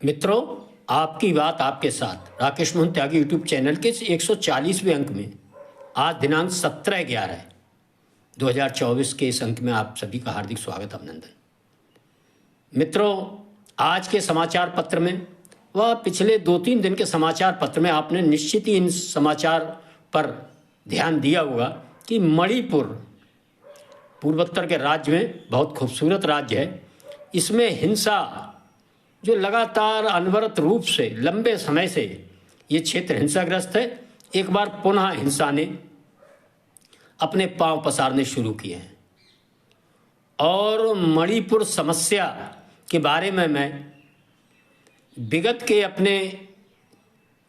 मित्रों, आपकी बात आपके साथ राकेश मोहन त्यागी यूट्यूब चैनल के 140वें अंक में आज दिनांक 17/11/2024 के इस अंक में आप सभी का हार्दिक स्वागत, अभिनंदन। मित्रों, आज के समाचार पत्र में व पिछले 2-3 दिन के समाचार पत्र में आपने निश्चित ही इन समाचार पर ध्यान दिया होगा कि मणिपुर पूर्वोत्तर के राज्य में बहुत खूबसूरत राज्य है। इसमें हिंसा जो लगातार अनवरत रूप से लंबे समय से ये क्षेत्र हिंसाग्रस्त है, एक बार पुनः हिंसा ने अपने पांव पसारने शुरू किए हैं। और मणिपुर समस्या के बारे में मैं विगत के अपने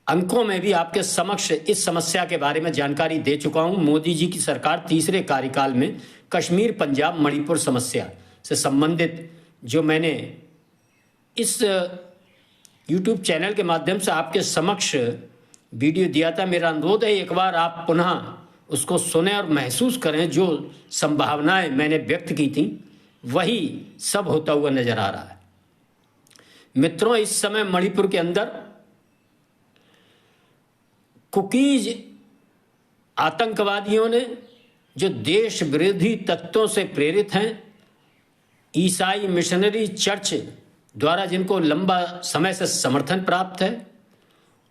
अंकों में भी आपके समक्ष इस समस्या के बारे में जानकारी दे चुका हूं। मोदी जी की सरकार तीसरे कार्यकाल में कश्मीर, पंजाब, मणिपुर समस्या से संबंधित जो मैंने इस YouTube चैनल के माध्यम से आपके समक्ष वीडियो दिया था, मेरा अनुरोध है एक बार आप पुनः उसको सुने और महसूस करें। जो संभावनाएं मैंने व्यक्त की थी वही सब होता हुआ नजर आ रहा है। मित्रों, इस समय मणिपुर के अंदर कुकीज आतंकवादियों ने, जो देश विरोधी तत्वों से प्रेरित हैं, ईसाई मिशनरी चर्च द्वारा जिनको लंबा समय से समर्थन प्राप्त है,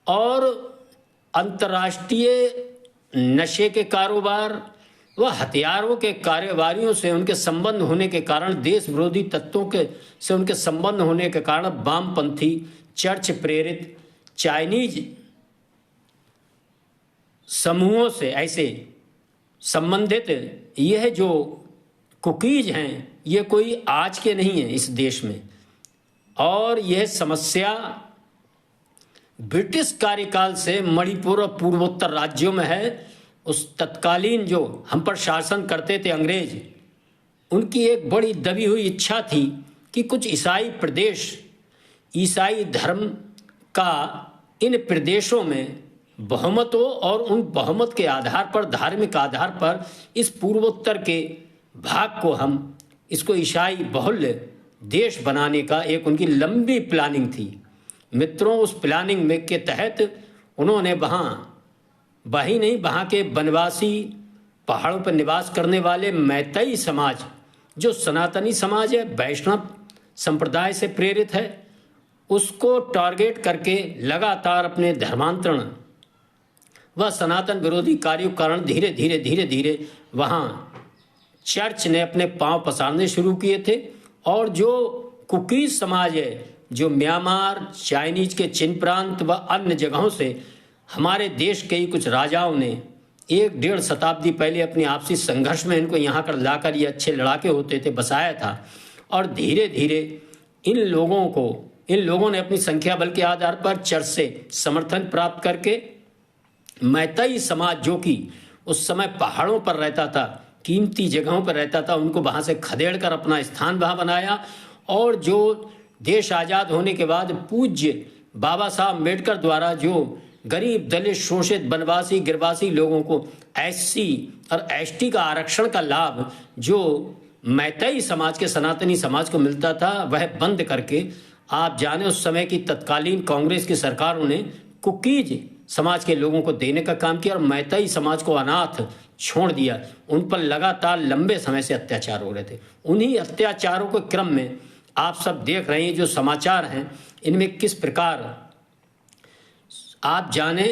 और अंतर्राष्ट्रीय नशे के कारोबार व हथियारों के कारोबारियों से उनके संबंध होने के कारण, देश विरोधी तत्वों के से उनके संबंध होने के कारण वामपंथी चर्च प्रेरित चाइनीज समूहों से ऐसे संबंधित यह जो कुकीज हैं, ये कोई आज के नहीं है इस देश में। और यह समस्या ब्रिटिश कार्यकाल से मणिपुर और पूर्वोत्तर राज्यों में है। उस तत्कालीन जो हम पर शासन करते थे अंग्रेज, उनकी एक बड़ी दबी हुई इच्छा थी कि कुछ ईसाई प्रदेश, ईसाई धर्म का इन प्रदेशों में बहुमत हो, और उन बहुमत के आधार पर, धार्मिक आधार पर इस पूर्वोत्तर के भाग को हम इसको ईसाई बहुल्य देश बनाने का एक उनकी लंबी प्लानिंग थी। मित्रों, उस प्लानिंग में के तहत उन्होंने वहाँ के वनवासी, पहाड़ों पर निवास करने वाले मैतेई समाज, जो सनातनी समाज है, वैष्णव संप्रदाय से प्रेरित है, उसको टारगेट करके लगातार अपने धर्मांतरण व सनातन विरोधी कार्यों के कारण धीरे धीरे वहाँ चर्च ने अपने पांव पसारने शुरू किए थे। और जो कुकीज समाज है, जो म्यांमार, चाइनीज के चिन प्रांत व अन्य जगहों से हमारे देश के ही कुछ राजाओं ने 1-1.5 शताब्दी पहले अपनी आपसी संघर्ष में इनको यहाँ कर लाकर, ये अच्छे लड़ाके होते थे, बसाया था। और धीरे धीरे इन लोगों ने अपनी संख्या बल के आधार पर चर्च से समर्थन प्राप्त करके मैतेई समाज, जो कि उस समय पहाड़ों पर रहता था, कीमती जगहों पर रहता था, उनको वहाँ से खदेड़ कर अपना स्थान वहाँ बनाया। और जो देश आज़ाद होने के बाद पूज्य बाबा साहब अम्बेडकर द्वारा जो गरीब, दलित, शोषित, वनवासी, गिरवासी लोगों को SC और ST का आरक्षण का लाभ जो मैतेई समाज के, सनातनी समाज को मिलता था, वह बंद करके, आप जाने उस समय की तत्कालीन कांग्रेस की सरकारों ने कुकीज समाज के लोगों को देने का काम किया और मैतेई समाज को अनाथ छोड़ दिया। उन पर लगातार लंबे समय से अत्याचार हो रहे थे। उन्हीं अत्याचारों के क्रम में आप सब देख रहे हैं जो समाचार हैं, इनमें किस प्रकार आप जाने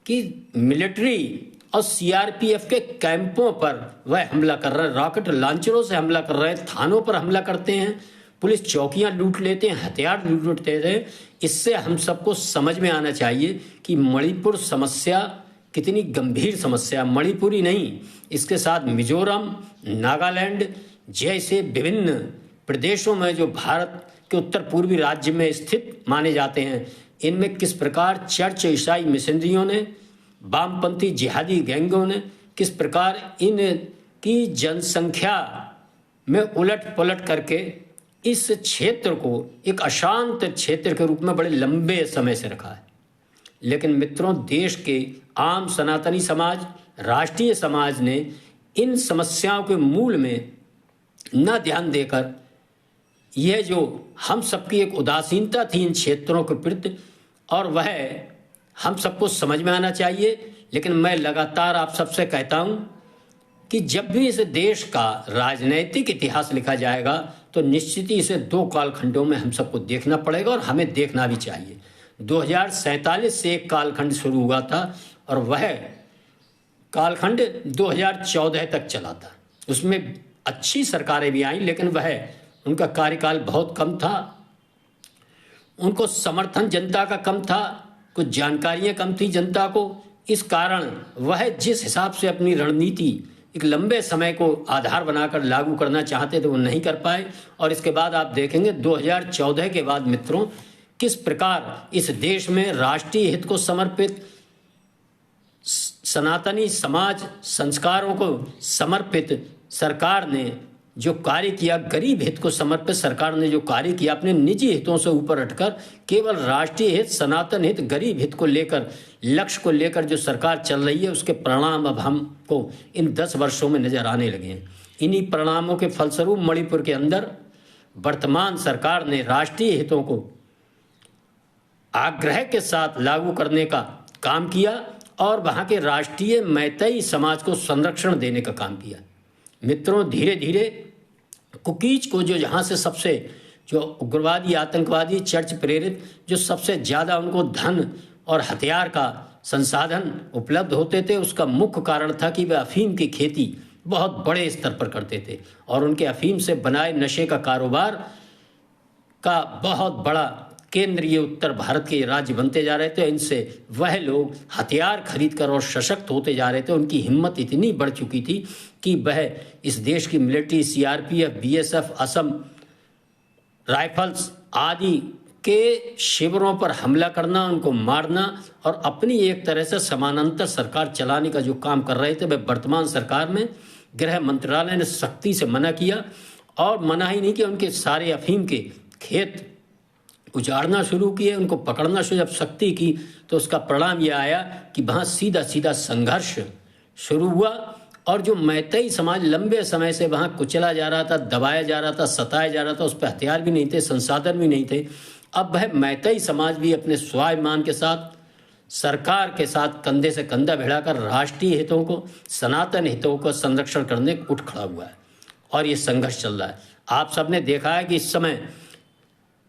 कि मिलिट्री और CRPF के कैंपों पर वह हमला कर रहे हैं, रॉकेट लॉन्चरों से हमला कर रहे हैं, थानों पर हमला करते हैं, पुलिस चौकियां लूट लेते हैं, हथियार लूट लेते हैं। इससे हम सबको समझ में आना चाहिए कि मणिपुर समस्या कितनी गंभीर समस्या। मणिपुरी नहीं, इसके साथ मिजोरम, नागालैंड जैसे विभिन्न प्रदेशों में जो भारत के उत्तर पूर्वी राज्य में स्थित माने जाते हैं, इनमें किस प्रकार चर्च, ईसाई मिशनरियों ने, वामपंथी जिहादी गैंगों ने किस प्रकार इनकी जनसंख्या में उलट पलट करके इस क्षेत्र को एक अशांत क्षेत्र के रूप में बड़े लंबे समय से रखा है। लेकिन मित्रों, देश के आम सनातनी समाज, राष्ट्रीय समाज ने इन समस्याओं के मूल में न ध्यान देकर यह जो हम सबकी एक उदासीनता थी इन क्षेत्रों के प्रति, और वह हम सबको समझ में आना चाहिए। लेकिन मैं लगातार आप सबसे कहता हूं कि जब भी इस देश का राजनैतिक इतिहास लिखा जाएगा तो निश्चित ही इसे 2 कालखंडों में हम सबको देखना पड़ेगा, और हमें देखना भी चाहिए। 2047 से एक कालखंड शुरू हुआ था और वह कालखंड 2014 तक चला था। उसमें अच्छी सरकारें भी आईं, लेकिन वह उनका कार्यकाल बहुत कम था, उनको समर्थन जनता का कम था, कुछ जानकारियां कम थी जनता को। इस कारण वह जिस हिसाब से अपनी रणनीति एक लंबे समय को आधार बनाकर लागू करना चाहते थे वो नहीं कर पाए। और इसके बाद आप देखेंगे 2014 के बाद मित्रों किस प्रकार इस देश में राष्ट्रीय हित को समर्पित, सनातनी समाज संस्कारों को समर्पित सरकार ने जो कार्य किया, गरीब हित को समर्पित सरकार ने जो कार्य किया, अपने निजी हितों से ऊपर हटकर केवल राष्ट्रीय हित, सनातन हित, गरीब हित को लेकर, लक्ष्य को लेकर जो सरकार चल रही है, उसके परिणाम अब हमको इन 10 वर्षों में नजर आने लगे हैं। इन्हीं परिणामों के फलस्वरूप मणिपुर के अंदर वर्तमान सरकार ने राष्ट्रीय हितों को आग्रह के साथ लागू करने का काम किया और वहाँ के राष्ट्रीय मैतेई समाज को संरक्षण देने का काम किया। मित्रों, धीरे धीरे कुकीज को जो जहाँ से सबसे जो उग्रवादी, आतंकवादी, चर्च प्रेरित जो सबसे ज़्यादा उनको धन और हथियार का संसाधन उपलब्ध होते थे, उसका मुख्य कारण था कि वे अफीम की खेती बहुत बड़े स्तर पर करते थे और उनके अफीम से बनाए नशे का कारोबार का बहुत बड़ा केंद्र ये उत्तर भारत के राज्य बनते जा रहे थे। इनसे वह लोग हथियार खरीद कर और सशक्त होते जा रहे थे। उनकी हिम्मत इतनी बढ़ चुकी थी कि वह इस देश की military, CRPF, BSF, Assam rifles आदि के शिविरों पर हमला करना, उनको मारना और अपनी एक तरह से समानांतर सरकार चलाने का जो काम कर रहे थे, वह वर्तमान सरकार में गृह मंत्रालय ने सख्ती से मना किया। और मना ही नहीं किया, उनके सारे अफीम के खेत उजाड़ना शुरू किए, उनको पकड़ना शुरू। जब सख्ती की तो उसका परिणाम यह आया कि वहाँ सीधा सीधा संघर्ष शुरू हुआ और जो मैतेई समाज लंबे समय से वहाँ कुचला जा रहा था, दबाया जा रहा था, सताया जा रहा था, उस पर हथियार भी नहीं थे, संसाधन भी नहीं थे, अब वह मैतेई समाज भी अपने स्वाभिमान के साथ सरकार के साथ कंधे से कंधा भिड़ाकर राष्ट्रीय हितों को, सनातन हितों को संरक्षण करने उठ खड़ा हुआ है और ये संघर्ष चल रहा है। आप सबने देखा है कि इस समय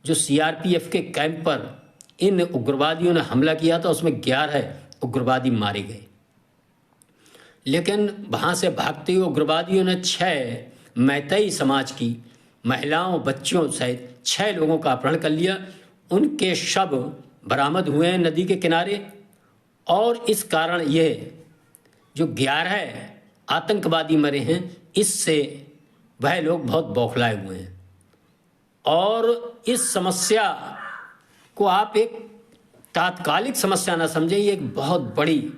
जो सीआरपीएफ के कैंप पर इन उग्रवादियों ने हमला किया था, उसमें 11 उग्रवादी मारे गए, लेकिन वहाँ से भागते हुए उग्रवादियों ने 6 मैतेई समाज की महिलाओं, बच्चों सहित 6 लोगों का अपहरण कर लिया। उनके शव बरामद हुए हैं नदी के किनारे और इस कारण ये जो 11 आतंकवादी मरे हैं, इससे वह लोग बहुत बौखलाए हुए हैं। और इस समस्या को आप एक तात्कालिक समस्या ना समझें, ये एक बहुत बड़ी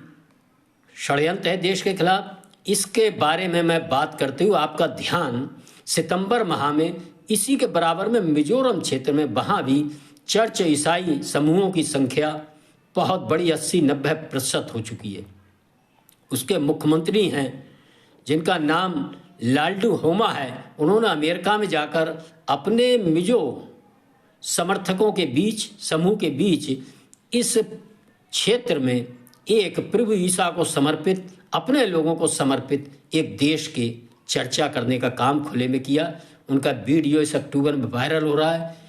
षड्यंत्र है देश के खिलाफ। इसके बारे में मैं बात करते हुए आपका ध्यान सितंबर माह में इसी के बराबर में मिजोरम क्षेत्र में, वहाँ भी चर्च ईसाई समूहों की संख्या बहुत बड़ी 80-90% हो चुकी है। उसके मुख्यमंत्री हैं जिनका नाम लालडू होमा है। उन्होंने अमेरिका में जाकर अपने मिजो समर्थकों के बीच, समूह के बीच इस क्षेत्र में एक प्रभु ईसा को समर्पित, अपने लोगों को समर्पित एक देश के चर्चा करने का काम खुले में किया। उनका वीडियो इस अक्टूबर में वायरल हो रहा है।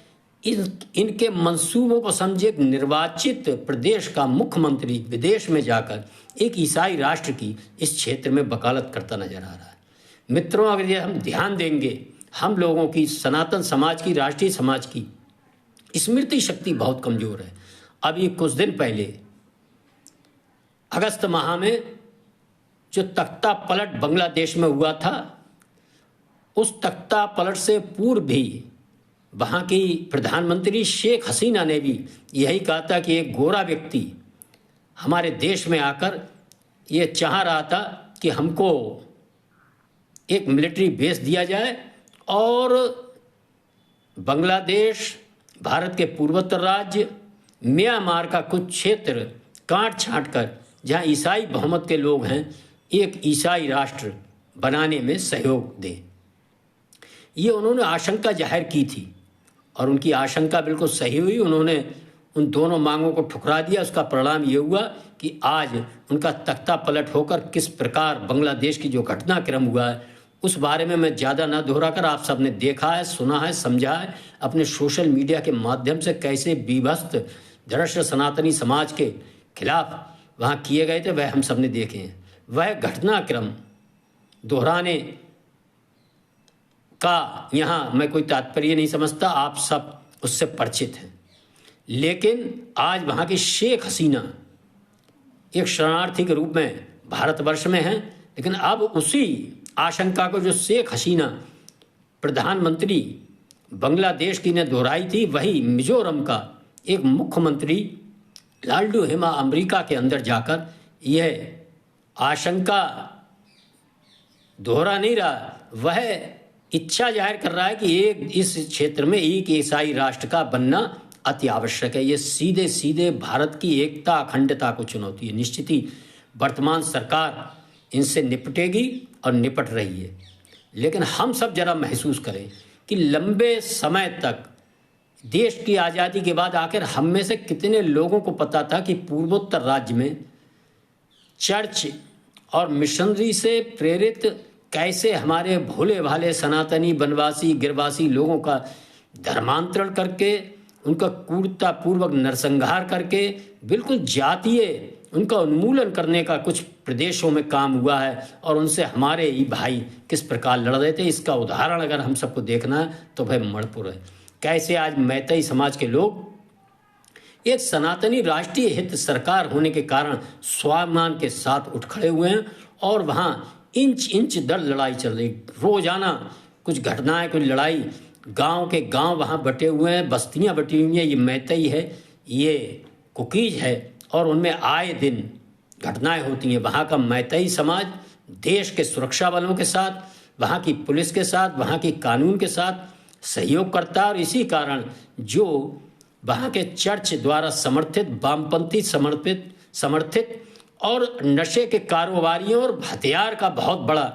इनके मंसूबों को समझे एक निर्वाचित प्रदेश का मुख्यमंत्री विदेश में जाकर एक ईसाई राष्ट्र की इस क्षेत्र में वकालत करता नजर आ रहा है। मित्रों, अगर ये हम ध्यान देंगे, हम लोगों की, सनातन समाज की, राष्ट्रीय समाज की स्मृति शक्ति बहुत कमजोर है। अभी कुछ दिन पहले अगस्त माह में जो तख्ता पलट बांग्लादेश में हुआ था, उस तख्ता पलट से पूर्व भी वहाँ की प्रधानमंत्री शेख हसीना ने भी यही कहा था कि एक गोरा व्यक्ति हमारे देश में आकर ये चाह रहा था कि हमको एक मिलिट्री बेस दिया जाए और बांग्लादेश, भारत के पूर्वोत्तर राज्य, म्यांमार का कुछ क्षेत्र काट छांट कर जहाँ ईसाई बहुमत के लोग हैं, एक ईसाई राष्ट्र बनाने में सहयोग दें। ये उन्होंने आशंका जाहिर की थी। और उनकी आशंका बिल्कुल सही हुई। उन्होंने उन दोनों मांगों को ठुकरा दिया। उसका परिणाम ये हुआ कि आज उनका तख्ता पलट होकर किस प्रकार बांग्लादेश की जो घटनाक्रम हुआ है उस बारे में मैं ज़्यादा ना दोहराकर आप सबने देखा है, सुना है, समझा है अपने सोशल मीडिया के माध्यम से कैसे विभस्त दरअसल सनातनी समाज के खिलाफ वहाँ किए गए थे, वह हम सब ने देखे हैं। वह घटनाक्रम दोहराने का यहाँ मैं कोई तात्पर्य नहीं समझता, आप सब उससे परिचित हैं। लेकिन आज वहाँ की शेख हसीना एक शरणार्थी के रूप में भारतवर्ष में है, लेकिन अब उसी आशंका को जो शेख हसीना प्रधानमंत्री बांग्लादेश की ने दोहराई थी, वही मिजोरम का एक मुख्यमंत्री लालडू हेमा अमेरिका के अंदर जाकर यह आशंका दोहरा नहीं रहा, वह इच्छा जाहिर कर रहा है कि एक इस क्षेत्र में एक ईसाई राष्ट्र का बनना अति आवश्यक है। ये सीधे सीधे भारत की एकता अखंडता को चुनौती है। निश्चित ही वर्तमान सरकार इनसे निपटेगी और निपट रही है, लेकिन हम सब जरा महसूस करें कि लंबे समय तक देश की आज़ादी के बाद आखिर हम में से कितने लोगों को पता था कि पूर्वोत्तर राज्य में चर्च और मिशनरी से प्रेरित कैसे हमारे भोले भाले सनातनी वनवासी गिरवासी लोगों का धर्मांतरण करके उनका क्रूरतापूर्वक नरसंहार करके बिल्कुल जातीय उनका उन्मूलन करने का कुछ प्रदेशों में काम हुआ है, और उनसे हमारे ही भाई किस प्रकार लड़ रहे थे। इसका उदाहरण अगर हम सबको देखना है तो भाई मणिपुर है। कैसे आज मैतई समाज के लोग एक सनातनी राष्ट्रीय हित सरकार होने के कारण स्वाभिमान के साथ उठ खड़े हुए हैं, और वहाँ इंच इंच दर लड़ाई चल रही। रोजाना कुछ घटनाएं, कुछ लड़ाई, गांव के गांव वहाँ बटे हुए हैं, बस्तियाँ बटी हुई हैं। ये मैतई है, ये कुकीज है, और उनमें आए दिन घटनाएं होती हैं। वहाँ का मैतई समाज देश के सुरक्षा बलों के साथ, वहाँ की पुलिस के साथ, वहाँ की कानून के साथ सहयोग करता है, और इसी कारण जो वहाँ के चर्च द्वारा समर्थित वामपंथी समर्थित और नशे के कारोबारियों और हथियार का बहुत बड़ा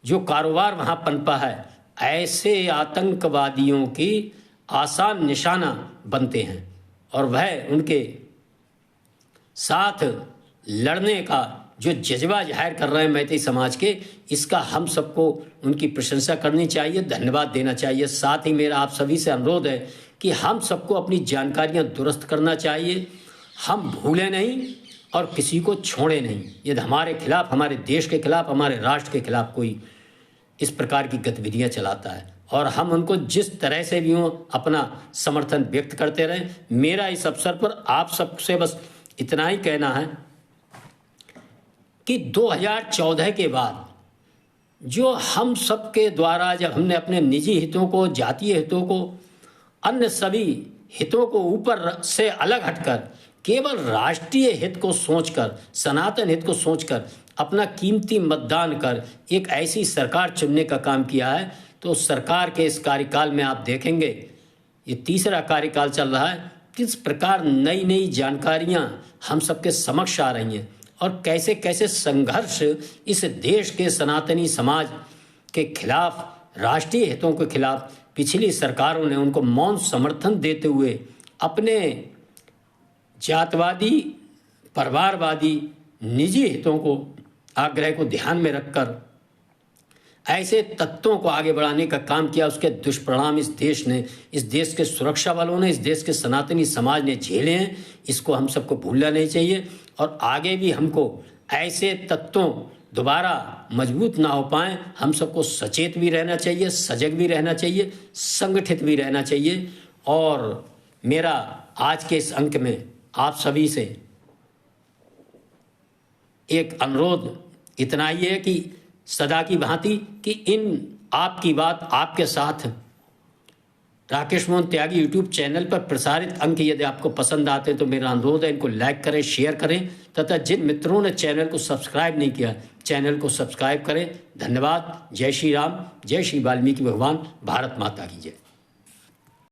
जो कारोबार वहाँ पनपा है, ऐसे आतंकवादियों की आसान निशाना बनते हैं, और वह उनके साथ लड़ने का जो जज्बा जाहिर कर रहे हैं मैतई समाज के, इसका हम सबको उनकी प्रशंसा करनी चाहिए, धन्यवाद देना चाहिए। साथ ही मेरा आप सभी से अनुरोध है कि हम सबको अपनी जानकारियां दुरुस्त करना चाहिए। हम भूलें नहीं और किसी को छोड़े नहीं। यदि हमारे खिलाफ, हमारे देश के खिलाफ, हमारे राष्ट्र के खिलाफ कोई इस प्रकार की गतिविधियां चलाता है, और हम उनको जिस तरह से भी हों अपना समर्थन व्यक्त करते रहें। मेरा इस अवसर पर आप सबसे बस इतना ही कहना है कि 2014 के बाद जो हम सबके द्वारा जब हमने अपने निजी हितों को, जातीय हितों को, अन्य सभी हितों को ऊपर से अलग हटकर केवल राष्ट्रीय हित को सोचकर, सनातन हित को सोचकर अपना कीमती मतदान कर एक ऐसी सरकार चुनने का काम किया है, तो सरकार के इस कार्यकाल में आप देखेंगे, ये तीसरा कार्यकाल चल रहा है, किस प्रकार नई नई जानकारियां हम सबके समक्ष आ रही हैं, और कैसे कैसे संघर्ष इस देश के सनातनी समाज के खिलाफ, राष्ट्रीय हितों के खिलाफ पिछली सरकारों ने उनको मौन समर्थन देते हुए अपने जातवादी, परिवारवादी, निजी हितों को, आग्रह को ध्यान में रखकर ऐसे तत्वों को आगे बढ़ाने का काम किया। उसके दुष्परिणाम इस देश ने, इस देश के सुरक्षा बलों ने, इस देश के सनातनी समाज ने झेले हैं। इसको हम सबको भूलना नहीं चाहिए, और आगे भी हमको ऐसे तत्वों दोबारा मजबूत ना हो पाएं, हम सबको सचेत भी रहना चाहिए, सजग भी रहना चाहिए, संगठित भी रहना चाहिए। और मेरा आज के इस अंक में आप सभी से एक अनुरोध इतना ही है कि सदा की भांति कि इन आपकी बात आपके साथ राकेश मोहन त्यागी यूट्यूब चैनल पर प्रसारित अंक यदि आपको पसंद आते हैं तो मेरा अनुरोध है इनको लाइक करें, शेयर करें, तथा जिन मित्रों ने चैनल को सब्सक्राइब नहीं किया, चैनल को सब्सक्राइब करें। धन्यवाद। जय श्री राम, जय श्री वाल्मीकि भगवान। भारत माता की जय।